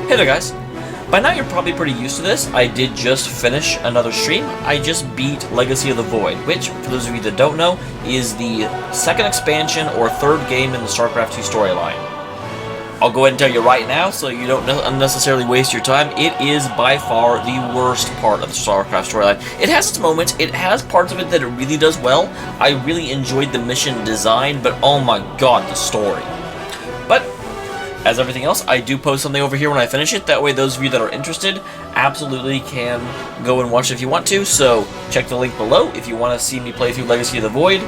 Hey there guys! By now you're probably pretty used to this. I did just finish another stream. I just beat Legacy of the Void, which, for those of you that don't know, is the second expansion or third game in the Starcraft 2 storyline. I'll go ahead and tell you right now, so you don't unnecessarily waste your time, it is by far the worst part of the Starcraft storyline. It has its moments, it has parts of it that it really does well. I really enjoyed the mission design, but oh my god, the story. But as everything else, I do post something over here when I finish it. That way those of you that are interested absolutely can go and watch it if you want to. So check the link below if you want to see me play through Legacy of the Void.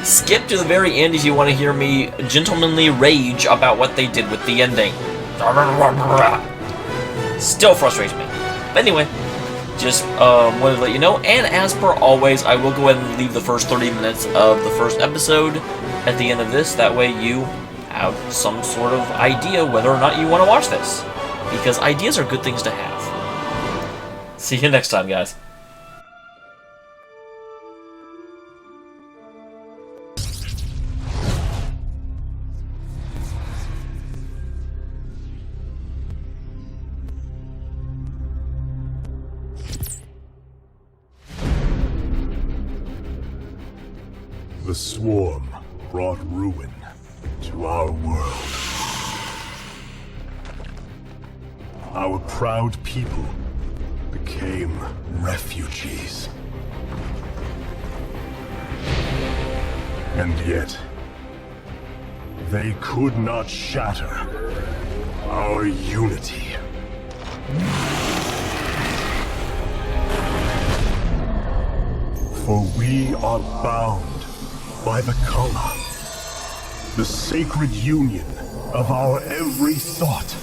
Skip to the very end if you want to hear me gentlemanly rage about what they did with the ending. Still frustrates me. But anyway, just wanted to let you know. And as per always, I will go ahead and leave the first 30 minutes of the first episode at the end of this. That way you have some sort of idea whether or not you want to watch this. Because ideas are good things to have. See you next time, guys. The swarm brought ruin to our world. Our proud people became refugees. And yet, they could not shatter our unity. For we are bound by the color, the sacred union of our every thought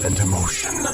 and emotion.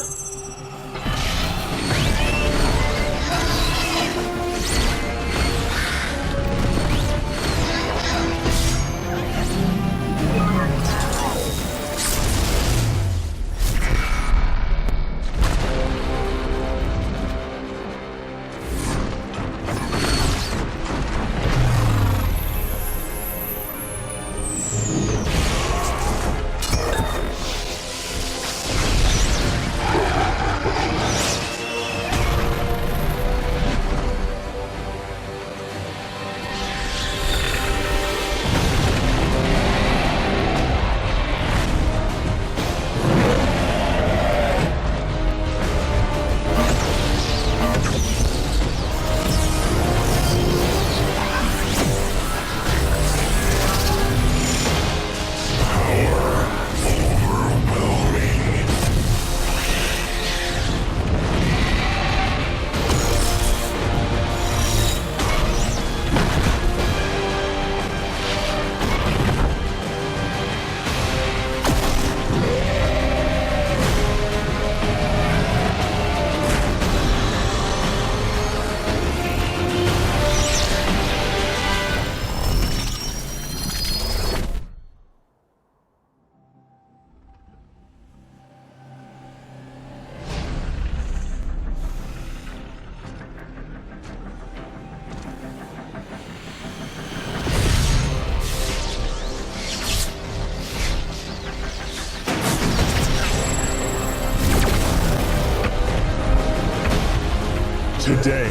Today,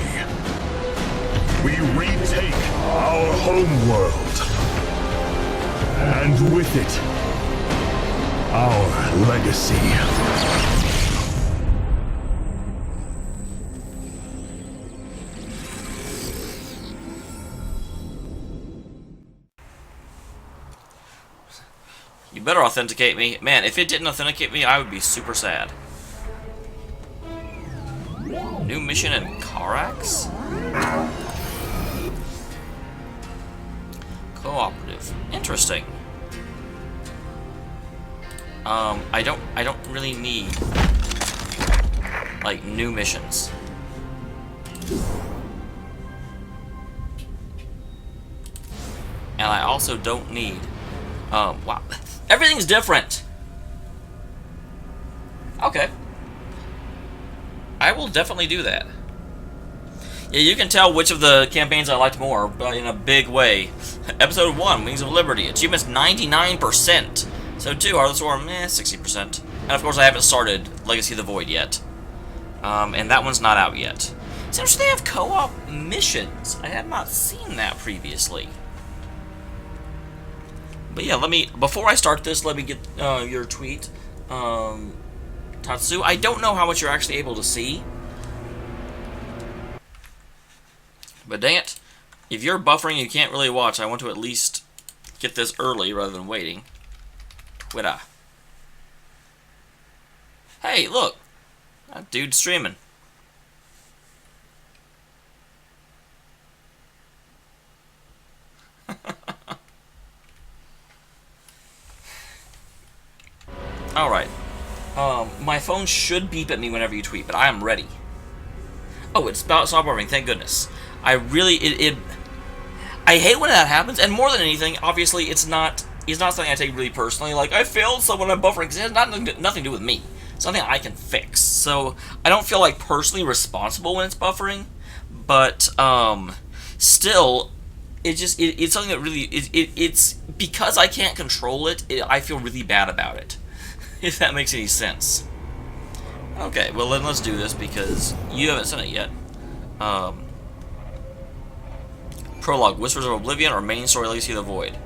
we retake our homeworld, and with it, our legacy. You better authenticate me. Man, if it didn't authenticate me, I would be super sad. New mission in Karax? Cooperative. Interesting. I don't really need like new missions. And I also don't need wow. Everything's different. Okay. I will definitely do that. Yeah, you can tell which of the campaigns I liked more, but in a big way. Episode 1, Wings of Liberty. Achievements 99%. So 2, Heart of the Swarm, 60%. And of course, I haven't started Legacy of the Void yet. And that one's not out yet. It's interesting they have co-op missions. I had not seen that previously. But yeah, before I start this, let me get your tweet. Tatsu, I don't know how much you're actually able to see. But dang it, if you're buffering you can't really watch, I want to at least get this early rather than waiting. Twitter. Hey, look! That dude's streaming. Alright. My phone should beep at me whenever you tweet, but I am ready. Oh, it's about stop buffering, thank goodness. I really, I hate when that happens, and more than anything, obviously, it's not something I take really personally. Like, I failed someone I'm buffering, because it has nothing to do with me. It's something I can fix. So, I don't feel, like, personally responsible when it's buffering, but, still, it's something that really, it's, because I can't control it, I feel really bad about it. If that makes any sense. Okay, well then let's do this, because you haven't sent it yet. Prologue, Whispers of Oblivion, or Main Story, Legacy of the Void.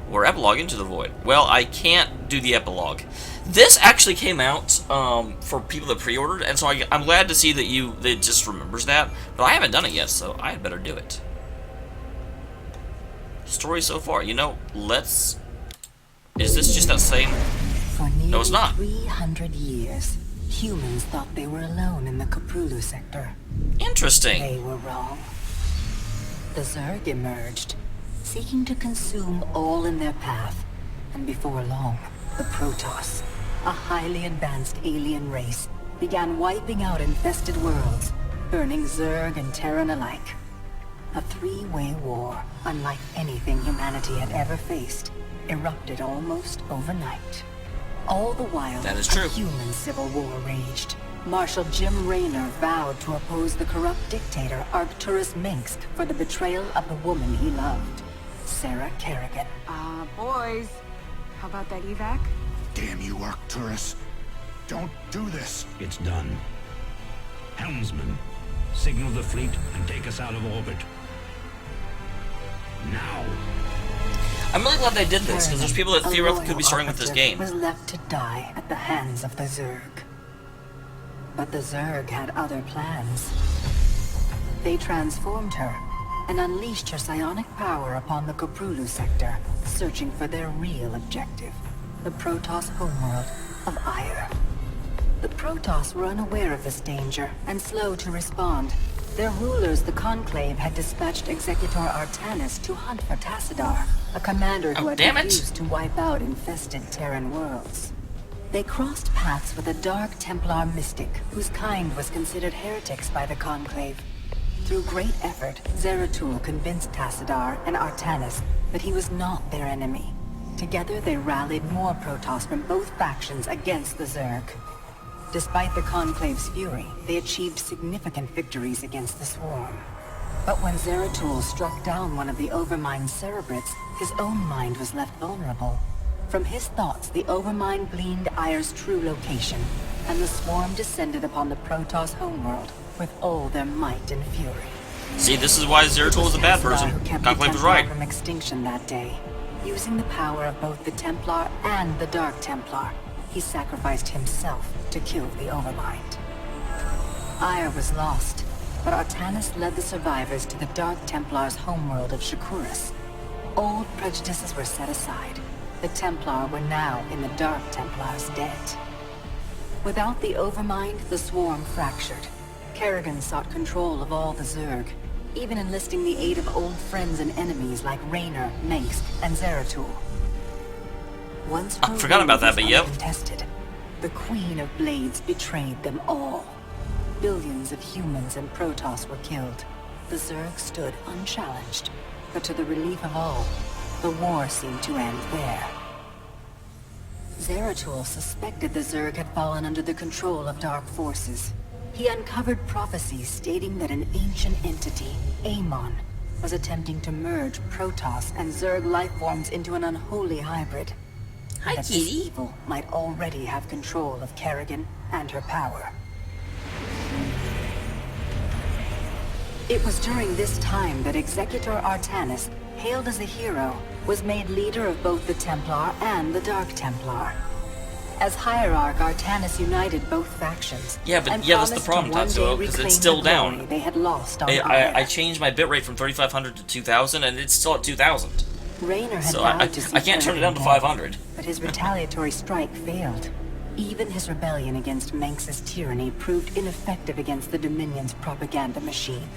Or Epilogue, Into the Void. Well, I can't do the Epilogue. This actually came out for people that pre-ordered, and so I'm glad to see that it just remembers that. But I haven't done it yet, so I had better do it. Story so far, you know, let's... Is this just that same... No, it's not. 300 years, humans thought they were alone in the Cthulhu sector. Interesting. They were wrong. The Zerg emerged, seeking to consume all in their path, and before long, the Protoss, a highly advanced alien race, began wiping out infested worlds, burning Zerg and Terran alike. A three-way war, unlike anything humanity had ever faced, erupted almost overnight. All the while, that is true. A human civil war raged. Marshal Jim Raynor vowed to oppose the corrupt dictator Arcturus Minsk for the betrayal of the woman he loved, Sarah Kerrigan. Boys, how about that evac? Damn you, Arcturus. Don't do this. It's done. Helmsman, signal the fleet and take us out of orbit. Now. I'm really glad they did this, because there's people that theoretically could be starting with this game. Was left to die at the hands of the Zerg. But the Zerg had other plans. They transformed her and unleashed her psionic power upon the Cthulhu sector, searching for their real objective, the Protoss homeworld of Ire. The Protoss were unaware of this danger and slow to respond. Their rulers, the Conclave, had dispatched Executor Artanis to hunt for Tassadar, a commander who had refused to wipe out infested Terran worlds. They crossed paths with a Dark Templar mystic, whose kind was considered heretics by the Conclave. Through great effort, Zeratul convinced Tassadar and Artanis that he was not their enemy. Together they rallied more Protoss from both factions against the Zerg. Despite the Conclave's fury, they achieved significant victories against the Swarm. But when Zeratul struck down one of the Overmind Cerebrits, his own mind was left vulnerable. From his thoughts, the Overmind gleaned Ire's true location, and the Swarm descended upon the Protoss homeworld with all their might and fury. See, this is why Zeratul was a bad person. Conclave was right. From extinction that day, using the power of both the Templar and the Dark Templar, he sacrificed himself to kill the Overmind. Ire was lost, but Artanis led the survivors to the Dark Templar's homeworld of Shakuras. Old prejudices were set aside. The Templar were now in the Dark Templar's debt. Without the Overmind, the Swarm fractured. Kerrigan sought control of all the Zerg, even enlisting the aid of old friends and enemies like Raynor, Mengsk, and Zeratul. Once I forgot about that, but yep. Contested, the Queen of Blades betrayed them all. Billions of humans and Protoss were killed. The Zerg stood unchallenged, but to the relief of all, the war seemed to end there. Zeratul suspected the Zerg had fallen under the control of dark forces. He uncovered prophecies stating that an ancient entity, Amon, was attempting to merge Protoss and Zerg lifeforms into an unholy hybrid. Hi, that this evil might already have control of Kerrigan and her power. It was during this time that Executor Artanis, hailed as a hero, was made leader of both the Templar and the Dark Templar. As Hierarch, Artanis united both factions. Yeah, but and that's the promised problem, to one Tatsuo, day because it's reclaim still the glory down. They had lost on I changed my bitrate from 3500 to 2000, and it's still at 2000. Raynor had So vowed I to see can't turn it down to Kerrigan 500. dead, but his retaliatory strike failed. Even his rebellion against Manx's tyranny proved ineffective against the Dominion's propaganda machine.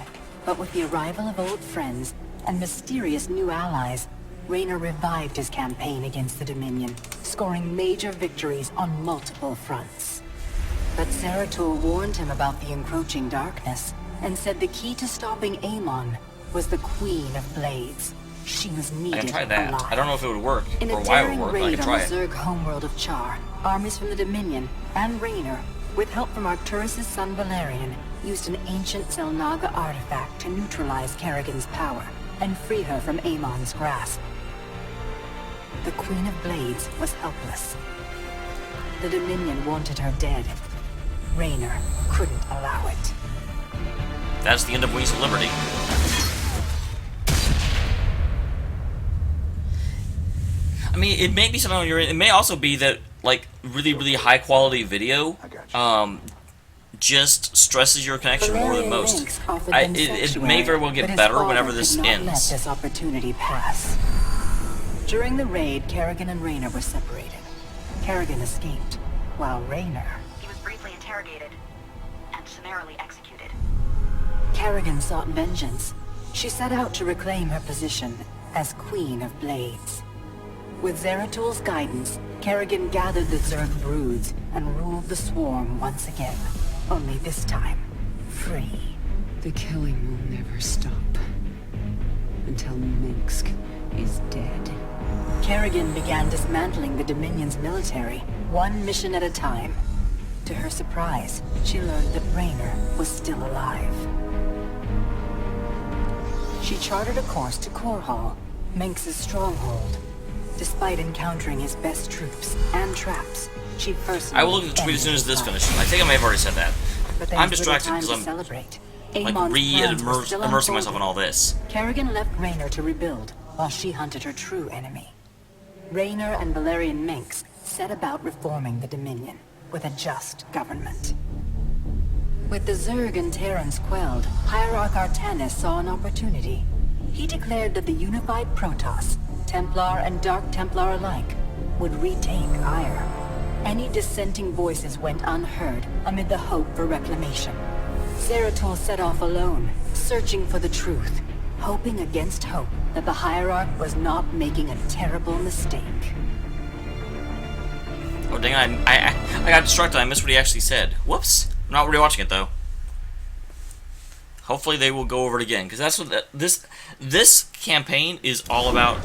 But with the arrival of old friends and mysterious new allies, Raynor revived his campaign against the Dominion, scoring major victories on multiple fronts. But Zeratul warned him about the encroaching darkness, and said the key to stopping Amon was the Queen of Blades. She was needed I can try that. alive. I don't know if it would work, In or a why it daring would work, but I raid can on try the it. Zerg homeworld of Char, armies from the Dominion and Raynor, with help from Arcturus' son Valerian, used an ancient Zelnaga artifact to neutralize Kerrigan's power and free her from Amon's grasp. The Queen of Blades was helpless. The Dominion wanted her dead. Raynor couldn't allow it. That's the end of Wings of Liberty. I mean, it may be something on your end. It may also be that, like, really high quality video, just stresses your connection more than most. Manx offered them It may very well sanctuary, get but his better father whenever could this not ends. let this opportunity pass. During the raid, Kerrigan and Raynor were separated. Kerrigan escaped, while Raynor... He was briefly interrogated and summarily executed. Kerrigan sought vengeance. She set out to reclaim her position as Queen of Blades. With Zeratul's guidance, Kerrigan gathered the Zerg broods and ruled the swarm once again. Only this time, free. The killing will never stop. Until Minsk is dead. Kerrigan began dismantling the Dominion's military, one mission at a time. To her surprise, she learned that Raynor was still alive. She charted a course to Korhal, Manx's stronghold. Despite encountering his best troops and traps, she first... I will look at the tweet as soon as this finishes. I think I may have already said that. I'm distracted because I'm like immersing myself in all this. Kerrigan left Raynor to rebuild, while she hunted her true enemy. Raynor and Valerian Minx set about reforming the Dominion, with a just government. With the Zerg and Terrans quelled, Hierarch Artanis saw an opportunity. He declared that the unified Protoss, Templar and Dark Templar alike, would retake Ire. Any dissenting voices went unheard amid the hope for reclamation. Zeratul set off alone, searching for the truth, hoping against hope that the Hierarch was not making a terrible mistake. Oh dang, I got distracted. I missed what he actually said. Whoops. I'm not rewatching it though. Hopefully they will go over it again, because that's what this campaign is all about.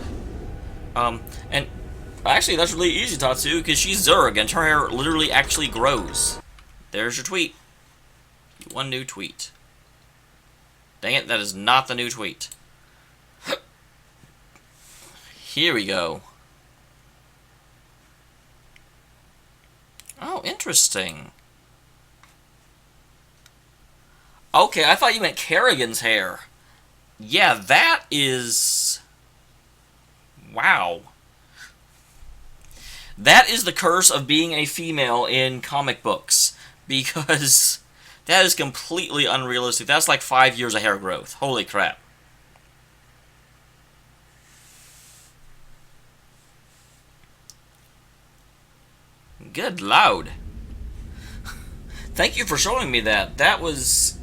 And actually that's really easy, Tatsu, because she's Zerg and her hair literally actually grows. There's your tweet. One new tweet. Dang it, that is not the new tweet. Here we go. Oh, interesting. Okay, I thought you meant Kerrigan's hair. Yeah, that is... Wow. That is the curse of being a female in comic books. Because that is completely unrealistic. That's like 5 years of hair growth. Holy crap. Good loud. Thank you for showing me that. That was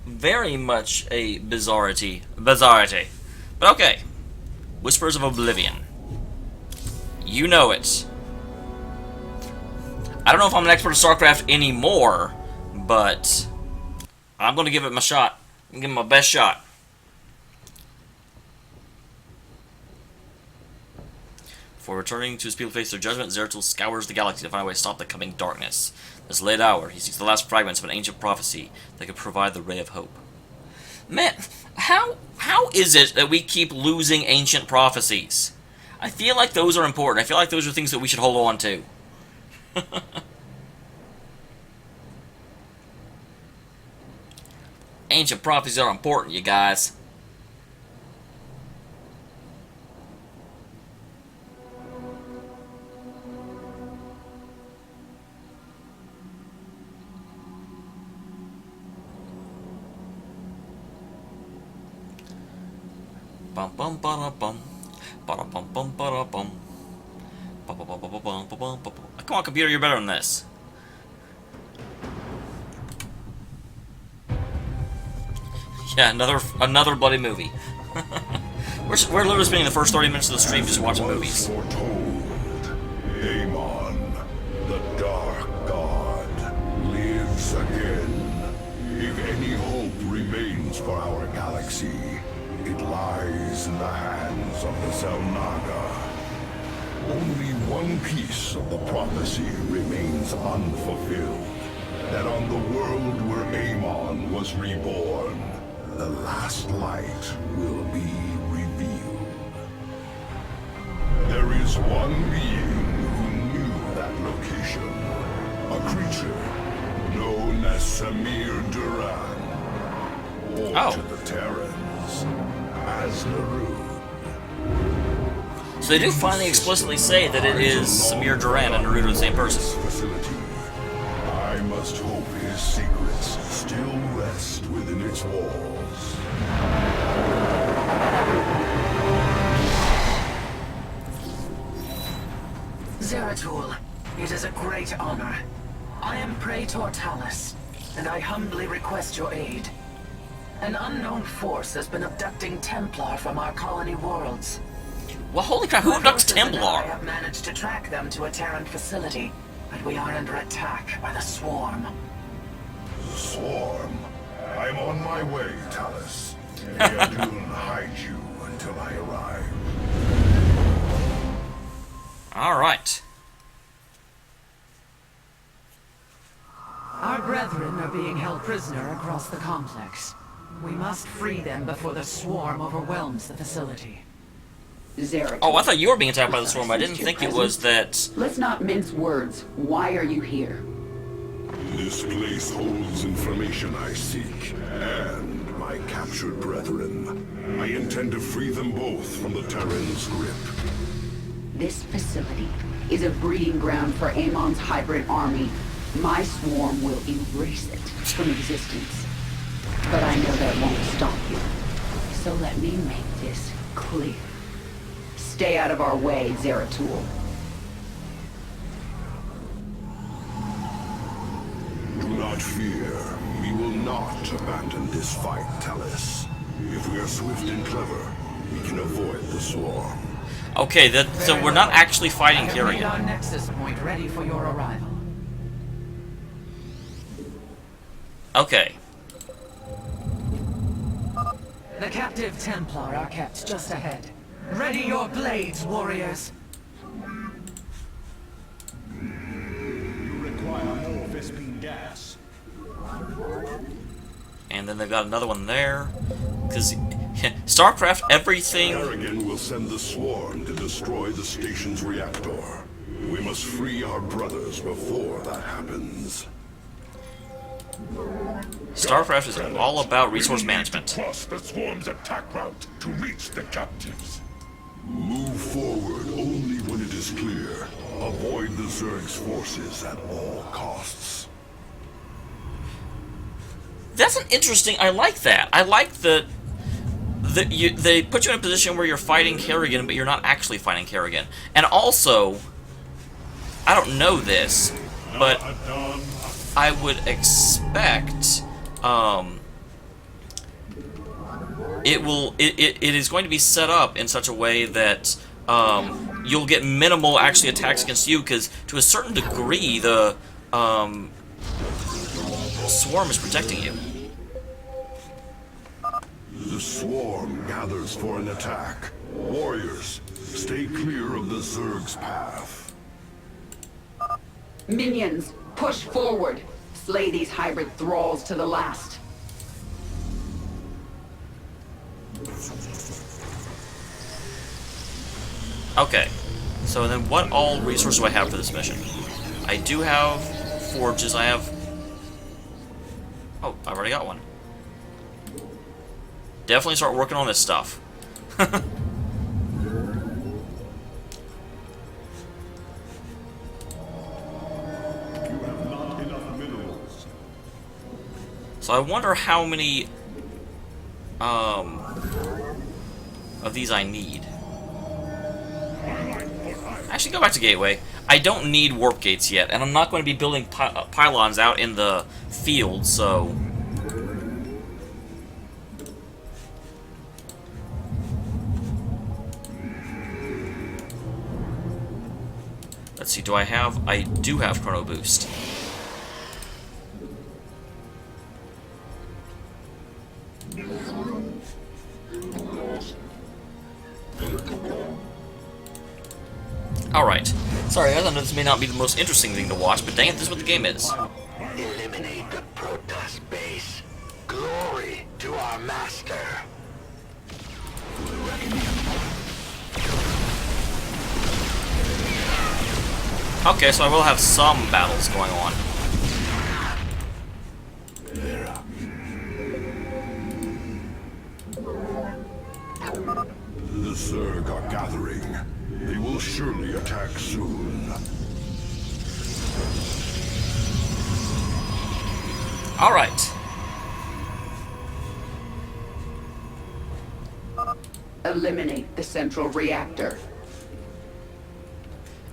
very much a bizarrity. But okay. Whispers of Oblivion. You know it. I don't know if I'm an expert at Starcraft anymore, but I'm going to give it my shot. I'm going to give it my best shot. Before returning to his people face their judgment, Zeratul scours the galaxy to find a way to stop the coming darkness. This late hour, he seeks the last fragments of an ancient prophecy that could provide the ray of hope. Man, how is it that we keep losing ancient prophecies? I feel like those are important. I feel like those are things that we should hold on to. Ancient prophecies are important, you guys. Bum bum ba bum. Bum bum bum ba bum. Come on, computer, you're better than this. Yeah, another bloody movie. we're literally spending the first 30 minutes of the stream just watching movies. Foretold, Dameon, the Dark God, lives again. If any hope remains for our galaxy, it lies in the hands of the Zelnaga. Only one piece of the prophecy remains unfulfilled. That on the world where Amon was reborn, the last light will be revealed. There is one being who knew that location. A creature known as Samir Duran. Or to the Terrans, as Narud. So they do finally explicitly say that it is Samir Duran and Naruto the same person. Facility. I must hope his secrets still rest within its walls. Zeratul, it is a great honor. I am Praetor Talus, and I humbly request your aid. An unknown force has been abducting Templar from our colony worlds. Well, holy crap, who abducts Templar? I have managed to track them to a Terran facility, but we are under attack by the Swarm. Swarm? I'm on my way, Talus. May Adun hide you until I arrive. Alright. Our brethren are being held prisoner across the complex. We must free them before the Swarm overwhelms the facility. Zeratul. Oh, I thought you were being attacked by the Swarm. I didn't think it was that... Let's not mince words. Why are you here? This place holds information I seek, and my captured brethren. I intend to free them both from the Terran's grip. This facility is a breeding ground for Amon's hybrid army. My swarm will erase it from existence. But I know that won't stop you. So let me make this clear. Stay out of our way, Zeratul. Do not fear. We will not abandon this fight, Talus. If we are swift and clever, we can avoid the Swarm. Okay, so we're not actually fighting I have made Kyrian. our nexus point ready for your arrival. Okay. The captive Templar are kept just ahead. Ready your blades, warriors! You require more Vespine gas. And then they've got another one there. Because Starcraft, everything... Kerrigan will send the Swarm to destroy the station's reactor. We must free our brothers before that happens. Starcraft is all about resource management. Cross the Swarm's attack route to reach the captives. Move forward only when it is clear. Avoid the Zerg's forces at all costs. That's an interesting... I like that. I like that they put you in a position where you're fighting Kerrigan, but you're not actually fighting Kerrigan. And also, I don't know this, but I would expect it is going to be set up in such a way that you'll get minimal actually attacks against you, because to a certain degree the Swarm is protecting you. The Swarm gathers for an attack. Warriors, stay clear of the Zerg's path. Minions, push forward. Slay these hybrid thralls to the last. Okay. So then what all resources do I have for this mission? I do have forges. I have... Oh, I've already got one. Definitely start working on this stuff. So I wonder how many of these I need. Actually, go back to Gateway. I don't need warp gates yet, and I'm not going to be building pylons out in the field, so... Let's see, do I have... I do have Chrono Boost. Alright. Sorry guys, I know this may not be the most interesting thing to watch, but dang it, this is what the game is. Eliminate the Protoss base. Glory to our master. Okay, so I will have some battles going on. The Zerg are gathering. They will surely attack soon. Alright. Eliminate the central reactor.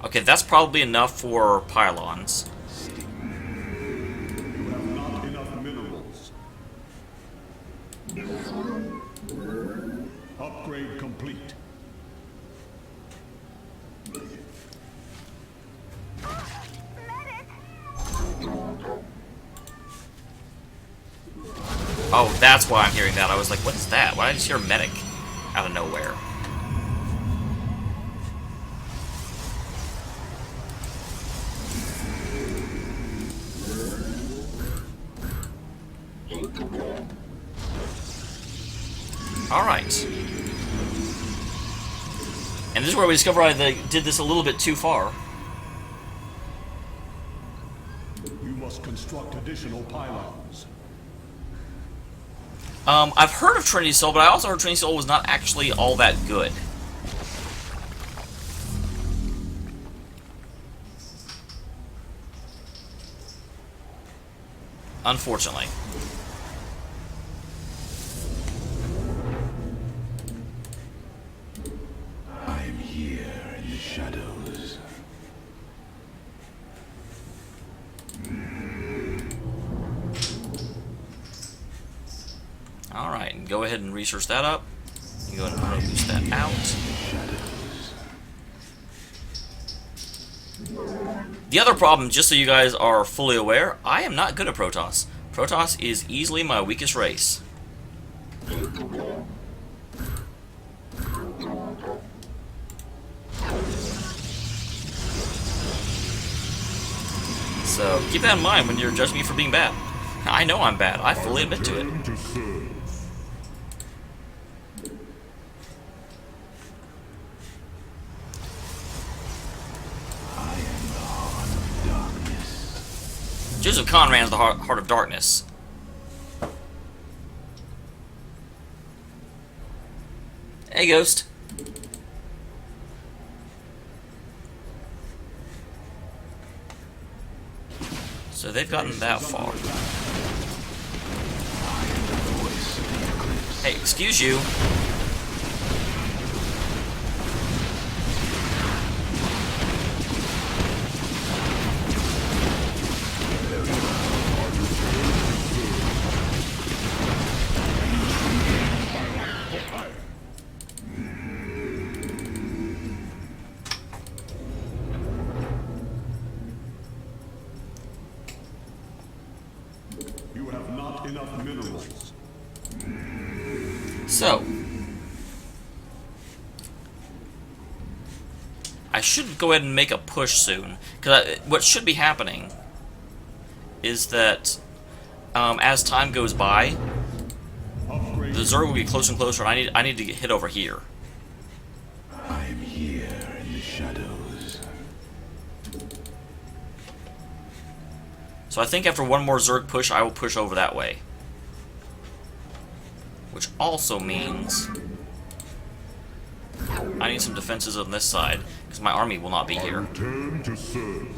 Okay, that's probably enough for pylons. You have not enough minerals. Upgrade complete. Oh, that's why I'm hearing that. I was like, what is that? Why did I just hear medic out of nowhere? Alright. And this is where we discover I did this a little bit too far. You must construct additional pylons. I've heard of Trinity Soul, but I also heard Trinity Soul was not actually all that good. Unfortunately. I'm here in the shadows. Alright, and go ahead and research that up. You go ahead and boost that out. The other problem, just so you guys are fully aware, I am not good at Protoss. Protoss is easily my weakest race. So, keep that in mind when you're judging me for being bad. I know I'm bad. I fully admit to it. Joseph Conrad's the Heart of Darkness. Hey, Ghost. So they've gotten that far. Hey, excuse you. You have not enough minerals. So, I should go ahead and make a push soon, because what should be happening is that as time goes by, the Zerg will be closer and closer, and I need to get hit over here. I'm here in So I think after one more Zerg push, I will push over that way. Which also means I need some defenses on this side, because my army will not be here. Return to serve.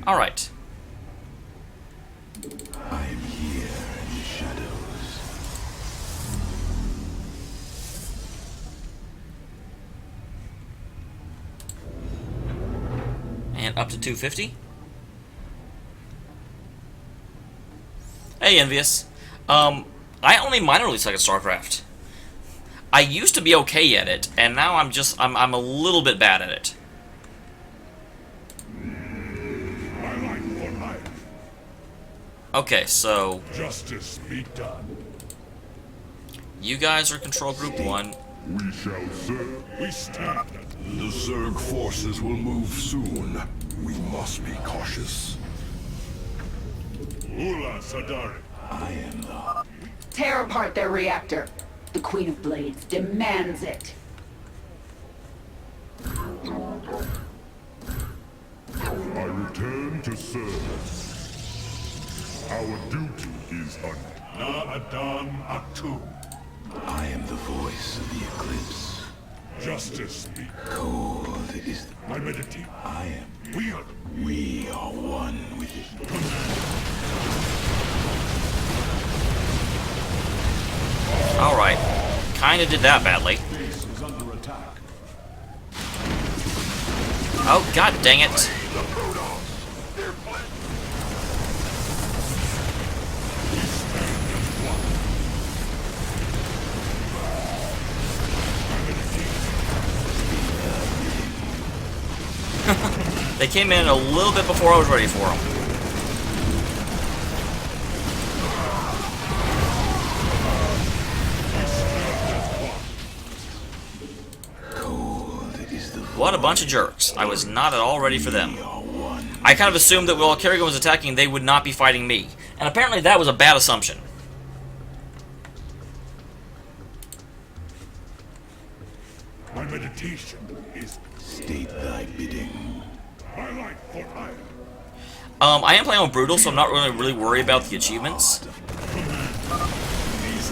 Alright. I am here in the shadows. And up to 250. Hey, Envious. I only minorly suck at Starcraft. I used to be okay at it, and now I'm a little bit bad at it. Okay, so Justice be done. you guys are Control Group 1. We shall serve. We stand. The Zerg forces will move soon. We must be cautious. Ula Sadari. I am the... Tear apart their reactor. The Queen of Blades demands it. I return to serve. Our duty is on Na Adam Aktu. I am the voice of the eclipse. Justice be cold is the... I meditate. I am. We are one with it. Alright. Kinda did that badly. Base is under attack. Oh, god dang it. They came in a little bit before I was ready for them. What a bunch of jerks. I was not at all ready for them. I kind of assumed that while Kerrigan was attacking, they would not be fighting me. And apparently that was a bad assumption. My meditation is state thy bidding. My life for hire. I am playing on Brutal, so I'm not really worried about the achievements. These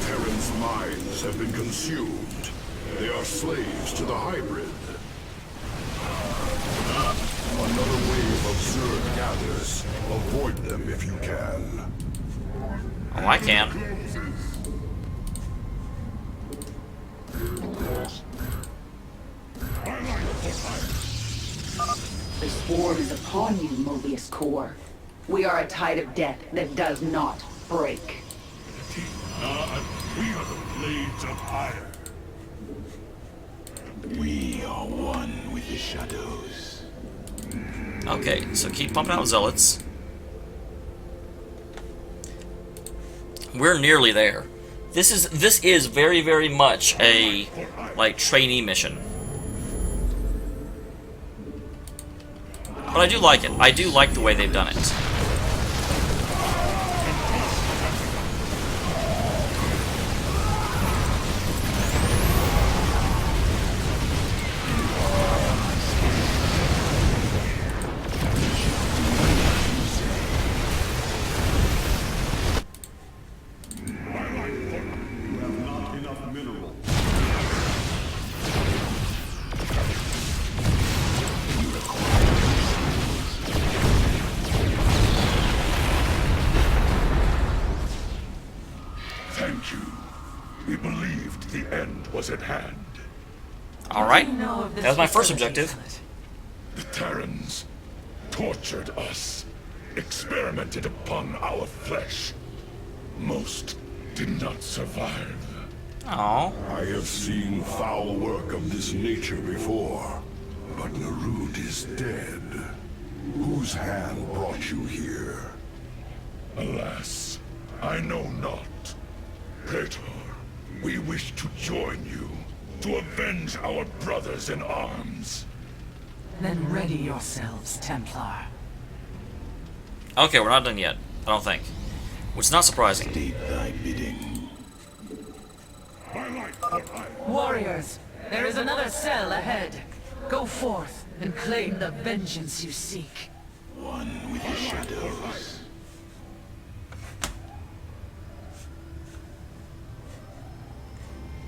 Terrans' minds have been consumed. They are slaves to the hybrid. Another wave of Zerg gathers. Avoid them if you can. Oh, I can. The swarm is upon you, Mobius Core. We are a tide of death that does not break. We are the blades of fire. We are one with the shadows. Okay, so keep pumping out zealots. We're nearly there. This is very, very much a like trainee mission. But I do like it. I do like the way they've done it. Thank you. We believed the end was at hand. Alright. That was my first objective. The Terrans tortured us, experimented upon our flesh. Most did not survive. Oh. I have seen foul work of this nature before, but Narud is dead. Whose hand brought you here? Alas, I know not. Praetor, we wish to join you, to avenge our brothers in arms. Then ready yourselves, Templar. Okay, we're not done yet. I don't think. Which is not surprising. State thy bidding. Warriors, there is another cell ahead. Go forth and claim the vengeance you seek. One with the shadows.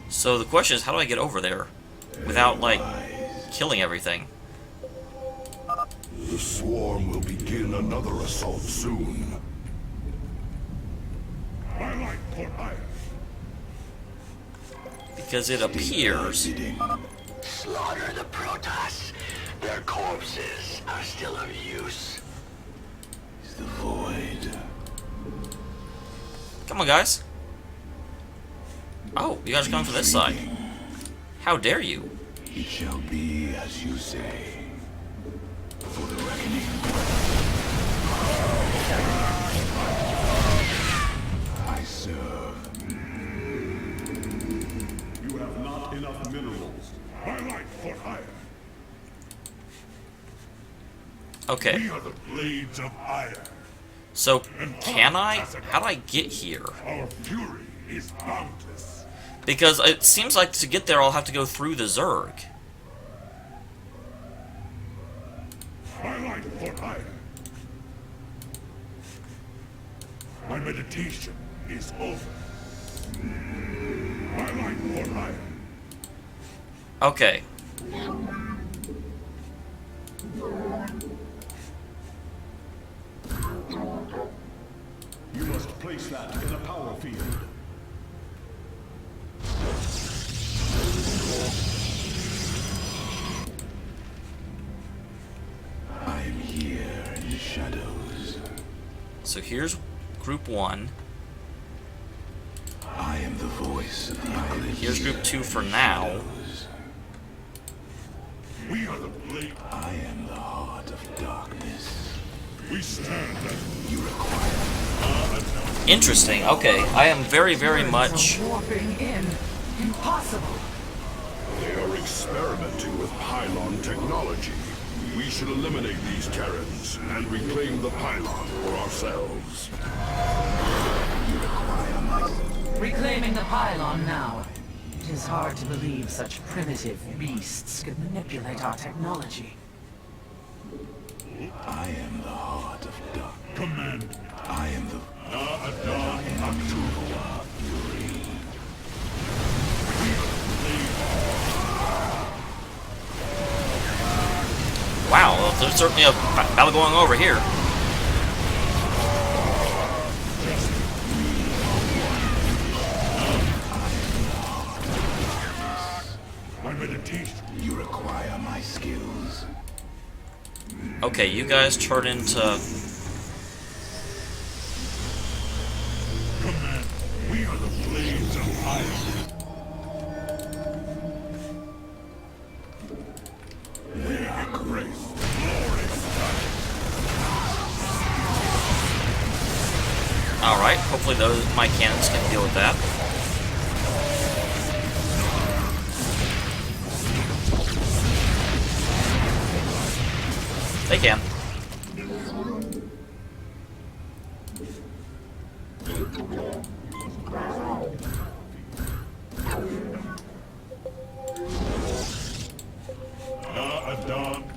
So the question is, how do I get over there without, like, killing everything? The swarm will begin another assault soon. Because it appears... Slaughter the Protoss. Their corpses are still of use. It's the void. Come on, guys. Oh, you guys are coming from this side. How dare you? It shall be as you say. For the reckoning. I serve. You have not enough minerals. Highlight for hire. Okay. We are the blades of iron. So, can I? How do I get here? Our fury is boundless. Because it seems like to get there I'll have to go through the Zerg. Highlight for hire. My meditation is over. Highlight for hire. Okay. You must place that in a power field. I am here in the shadows. So here's group 1. I am the voice of the island. Here's group 2 for now. We are the blade. I am the heart of darkness. We stand as you require. Interesting. Okay. I am very, very much... Warping in. Impossible. They are experimenting with pylon technology. We should eliminate these Terrans and reclaim the pylon for ourselves. You require my... Reclaiming the pylon now. It is hard to believe such primitive beasts could manipulate our technology. I am the heart of dark. Command. I am the... October Fury. Wow, well, there's certainly a battle going over here. My meditation. You require my skills. Okay, you guys turn into... Command. We are the blades of iron. Alright, hopefully my cannons can deal with that. They can.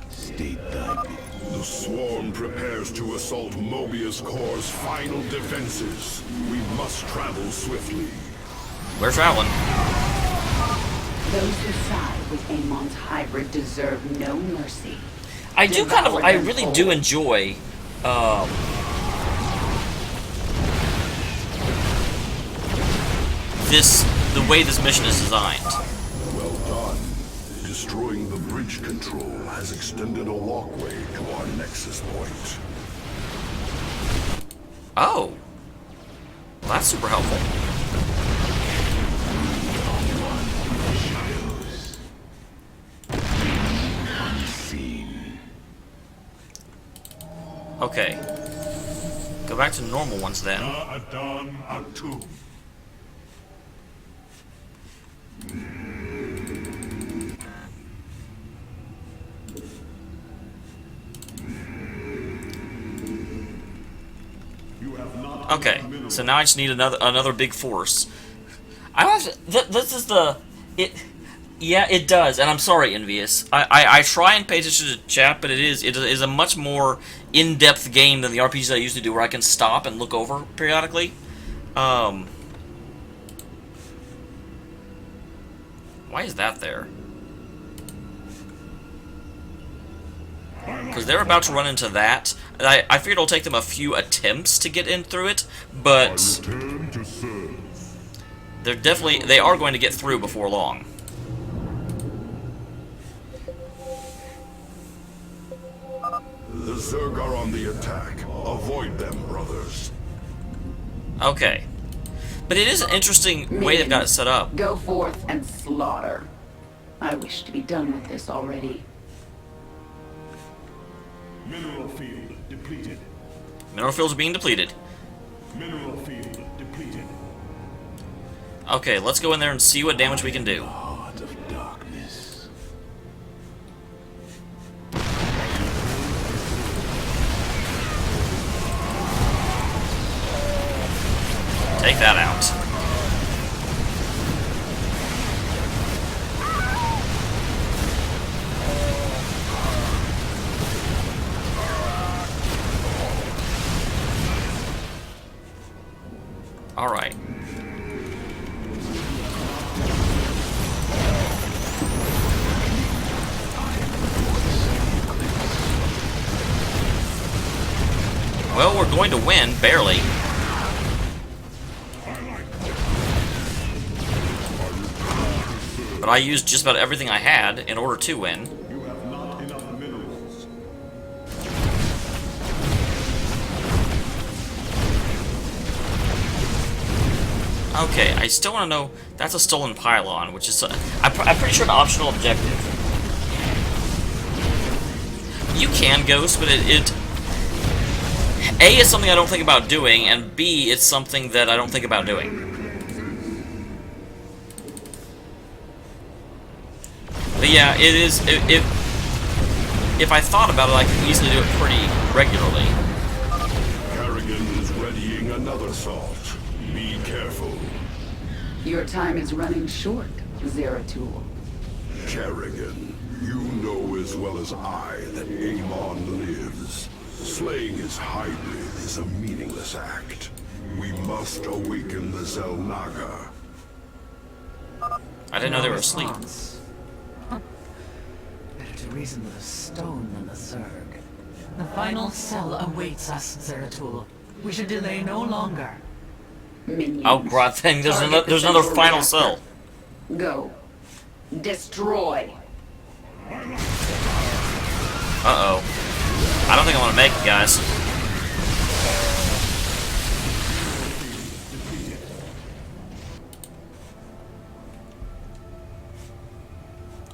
State thy bid. The swarm prepares to assault Mobius Core's final defenses. We must travel swiftly. We're traveling. Those who side with Amon's hybrid deserve no mercy. I do kind of, I really do enjoy, the way this mission is designed. Well done. Destroying the bridge control has extended a walkway to our nexus point. Oh. Well, that's super helpful. Unseen. Okay. Go back to normal ones then. Okay, so now I just need another big force. I don't have to, this is the Yeah, it does, and I'm sorry, Envious. I try and pay attention to chat, but it is a much more in-depth game than the RPGs I used to do, where I can stop and look over periodically. Why is that there? Because they're about to run into that. I figured it'll take them a few attempts to get in through it, but they are going to get through before long. The Zerg are on the attack. Avoid them, brothers. Okay. But it is an interesting way they've got it set up. Go forth and slaughter. I wish to be done with this already. Mineral field depleted. Mineral fields are being depleted. Mineral field depleted. Okay, let's go in there and see what damage we can do. Heart of darkness. Take that out. Alright. Well, we're going to win, barely. But I used just about everything I had in order to win. You have not enough minerals. Okay, I still want to know... That's a stolen pylon, which is... I'm pretty sure an optional objective. You can ghost, but A, is something I don't think about doing, and B, it's something that I don't think about doing. But yeah, it is... If I thought about it, I could easily do it pretty regularly. Kerrigan is readying another assault. Be careful. Your time is running short, Zeratul. Kerrigan, you know as well as I that Amon lives. Slaying his hybrid is a meaningless act. We must awaken the Zelnaga. I didn't know they were asleep. Better to reason with a stone than a Zerg. The final cell awaits us, Zeratul. We should delay no longer. Minions. Oh, god thing, there's another final cell. Go. Destroy. Uh-oh. I don't think I want to make it, guys.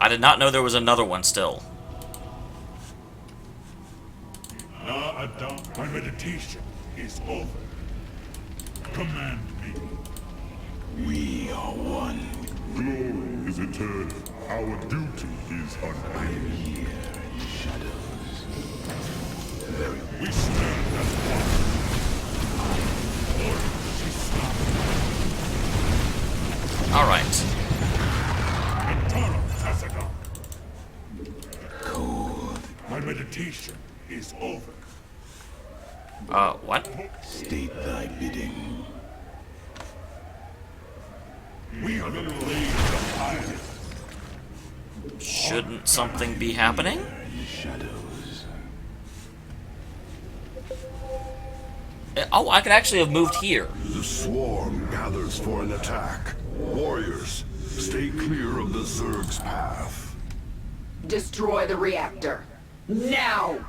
I did not know there was another one still. My meditation is over. Command me. We are one. Glory is eternal. Our duty is unending. Here in shadows. We stand as one. Alright. Cold. My meditation is over. What? State thy bidding. We are the blades of fire. Shouldn't something be happening? In the shadows. Oh, I could actually have moved here. The swarm gathers for an attack. Warriors, stay clear of the Zerg's path. Destroy the reactor. Now!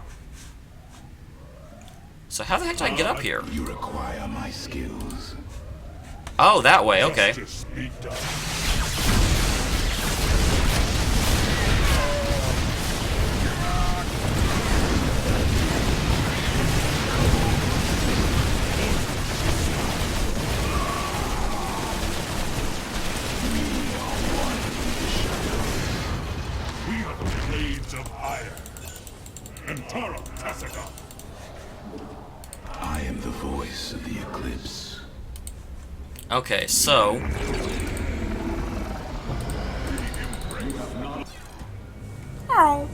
So how the heck do I get up here? You require my skills. Oh, that way, okay. Justice be done. We are the blades of iron. Antara Tassaga. I am the voice of the eclipse. Okay, so... Oh.